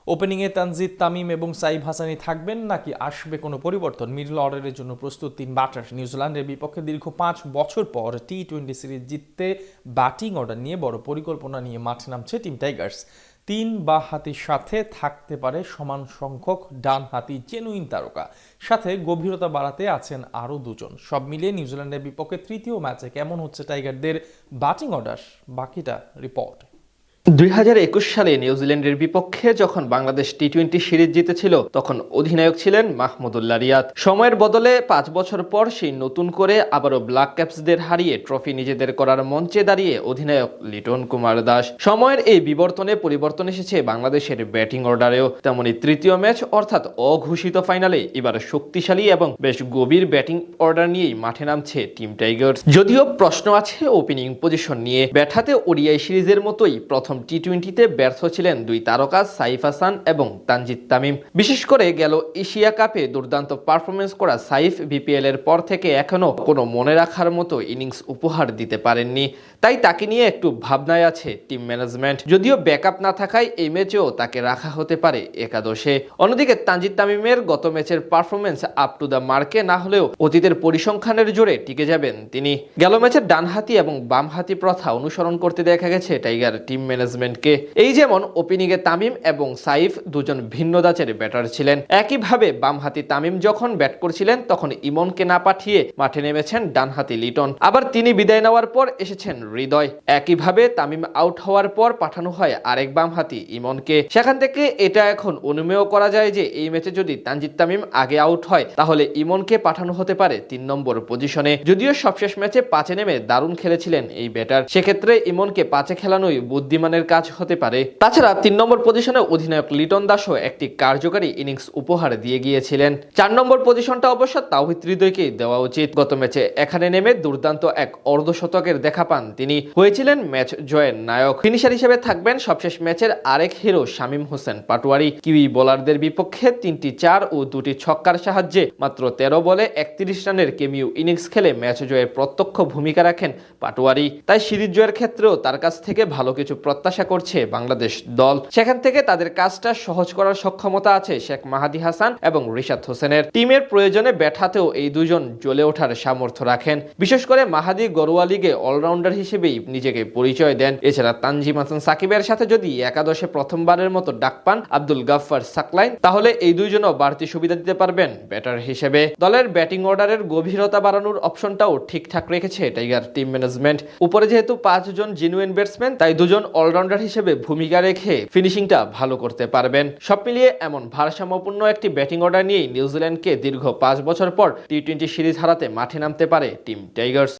ওপেনিংয়ে তানজিদ তামিম এবং সাইফ হাসানি থাকবেন নাকি আসবে কোনো পরিবর্তন? মিডল অর্ডারের জন্য প্রস্তুত তিন ব্যাটার। নিউজিল্যান্ডের বিপক্ষে দীর্ঘ ৫ বছর পর টি-20 সিরিজ জিততে ব্যাটিং অর্ডার নিয়ে বড় পরিকল্পনা নিয়ে মাঠে নামছে টিম টাইগার্স। তিন বাঁহাতির সাথে থাকতে পারে সমান সংখ্যক ডানহাতি জেনুইন তারকা, সাথে গভীরতা বাড়াতে আছেন আরও দুজন। সব মিলিয়ে নিউজিল্যান্ডের বিপক্ষে তৃতীয় ম্যাচে কেমন হচ্ছে টাইগারদের ব্যাটিং অর্ডার, বাকিটা রিপোর্ট। ২০২১ সালে নিউজিল্যান্ডের বিপক্ষে যখন বাংলাদেশ টি-20 সিরিজ জিতেছিল তখন অধিনায়ক ছিলেন মাহমুদুল্লাহ রিয়াদ। সময়ের বদলে ৫ বছর পর সেই নতুন করে আবারও ব্ল্যাক ক্যাপসদের হারিয়ে ট্রফি নিজেদের করার মঞ্চে দাঁড়িয়ে অধিনায়ক লিটন কুমার দাস। সময়ের এই বিবর্তনে পরিবর্তন এসেছে বাংলাদেশের ব্যাটিং অর্ডারেও। তেমনি তৃতীয় ম্যাচ অর্থাৎ অঘোষিত ফাইনালে এবার শক্তিশালী এবং বেশ গভীর ব্যাটিং অর্ডার নিয়েই মাঠে নামছে টিম টাইগার্স। যদিও প্রশ্ন আছে ওপেনিং পজিশন নিয়ে। ব্যাট হাতে ওডিআই সিরিজের মতোই প্রথম টি-20তে ব্যর্থ ছিলেন দুই তারকা সাইফ হাসান এবং তানজিদ তামিম। বিশেষ করে গেল এশিয়া কাপে দুর্দান্ত পারফরমেন্স করা সাইফ বিপিএল এর পর থেকে এখনো কোনো মনে রাখার মতো ইনিংস উপহার দিতে পারেননি। তাই তাকে নিয়ে একটু ভাবনায় আছে টিম ম্যানেজমেন্ট। যদিও ব্যাকআপ না থাকায় এই ম্যাচেও তাকে রাখা হতে পারে একাদশে। অন্যদিকে তানজিদ তামিমের গত ম্যাচের পারফরমেন্স আপ টু দ্য মার্কে না হলেও অতীতের পরিসংখ্যানের জোরে টিকে যাবেন তিনি। গেল ম্যাচের ডানহাতি এবং বামহাতি প্রথা অনুসরণ করতে দেখা গেছে টাইগার টিম ম্যানেজমেন্টকে। এই যেমন ওপেনিংয়ে তামিম এবং সাইফ দুজন ভিন্ন ধাঁচের ব্যাটার ছিলেন। একইভাবে বামহাতি তামিম যখন ব্যাট করছিলেন তখন ইমনকে না পাঠিয়ে মাঠে নেমেছেন ডানহাতি লিটন। আবার তিনি বিদায় নেওয়ার পর এসেছেন হৃদয়। একইভাবে তামিম আউট হওয়ার পর পাঠানো হয় আরেক বামহাতি ইমনকে। সেখান থেকে এটা এখন অনুমেয় করা যায় যে এই ম্যাচে যদি তানজিদ তামিম আগে আউট হয় তাহলে ইমনকে পাঠানো হতে পারে ৩ নম্বর পজিশনে। যদিও সবশেষ ম্যাচে ৫-এ নেমে দারুণ খেলেছিলেন এই ব্যাটার, সেক্ষেত্রে ইমনকে ৫-এ খেলানোই বুদ্ধিমানের কাজ হতে পারে। তাছাড়া ৩ নম্বর পজিশনে অধিনায়ক লিটন দাসও একটি কার্যকারী ইনিংস উপহার দিয়ে গিয়েছিলেন। ৪ নম্বর পজিশনটা অবশ্য তাওহিদ হৃদয়কেই দেওয়া উচিত। গত ম্যাচে এখানে নেমে দুর্দান্ত এক অর্ধশতকের দেখা পান তিনি, হয়েছিলেন ম্যাচ জয়ের নায়ক। ফিনিশার হিসেবে থাকবেন সবশেষ ম্যাচের আরেক হিরো শামীম হোসেন পাটোয়ারি। কিউই বোলারদের বিপক্ষে ৩টি ৪ ও ২টি ছক্কার সাহায্যে মাত্র ১৩ বলে ৩১ রানের কেমিউ ইনিংস খেলে ম্যাচ জয়ের প্রত্যক্ষ ভূমিকা রাখেন পাটোয়ারি। তাই সিরিজ জয়ের ক্ষেত্রেও তার কাছ থেকে ভালো কিছু প্রত্যাশা করছে বাংলাদেশ দল। সেখান থেকে তাদের কাজটা সহজ করার সক্ষমতা আছে শেখ মাহাদি হাসান এবং রিশাদ হোসেনের। টিমের প্রয়োজনে ব্যাট হাতেও এই দুজন জ্বলে ওঠার সামর্থ্য রাখেন। বিশেষ করে মাহাদি ঘরোয়া লিগে অলরাউন্ডার হিসেবেই নিজেকে পরিচয় দেন। এছাড়া তানজিম হাসান সাকিবের সাথে যদি একাদশে প্রথমবারের মতো ডাক পান আব্দুল গাফফার সাকলাইন, তাহলে এই দুইজনও বাড়তি সুবিধা দিতে পারবেন ব্যাটার হিসেবে। দলের ব্যাটিং অর্ডারের গভীরতা বাড়ানোর অপশনটাও ঠিকঠাক রেখেছে টাইগার টিম ম্যানেজমেন্ট। উপরে যেহেতু ৫ জন জেনুইন ব্যাটসম্যান, তাই দুজন অলরাউন্ডার হিসেবে ভূমিকা রেখে ফিনিশিংটা ভালো করতে পারবেন। সব মিলিয়ে এমন ভারসাম্যপূর্ণ একটি ব্যাটিং অর্ডার নিয়েই নিউজিল্যান্ডকে দীর্ঘ ৫ বছর পর টি-20 সিরিজ হারাতে মাঠে নামতে পারে টিম টাইগার্স।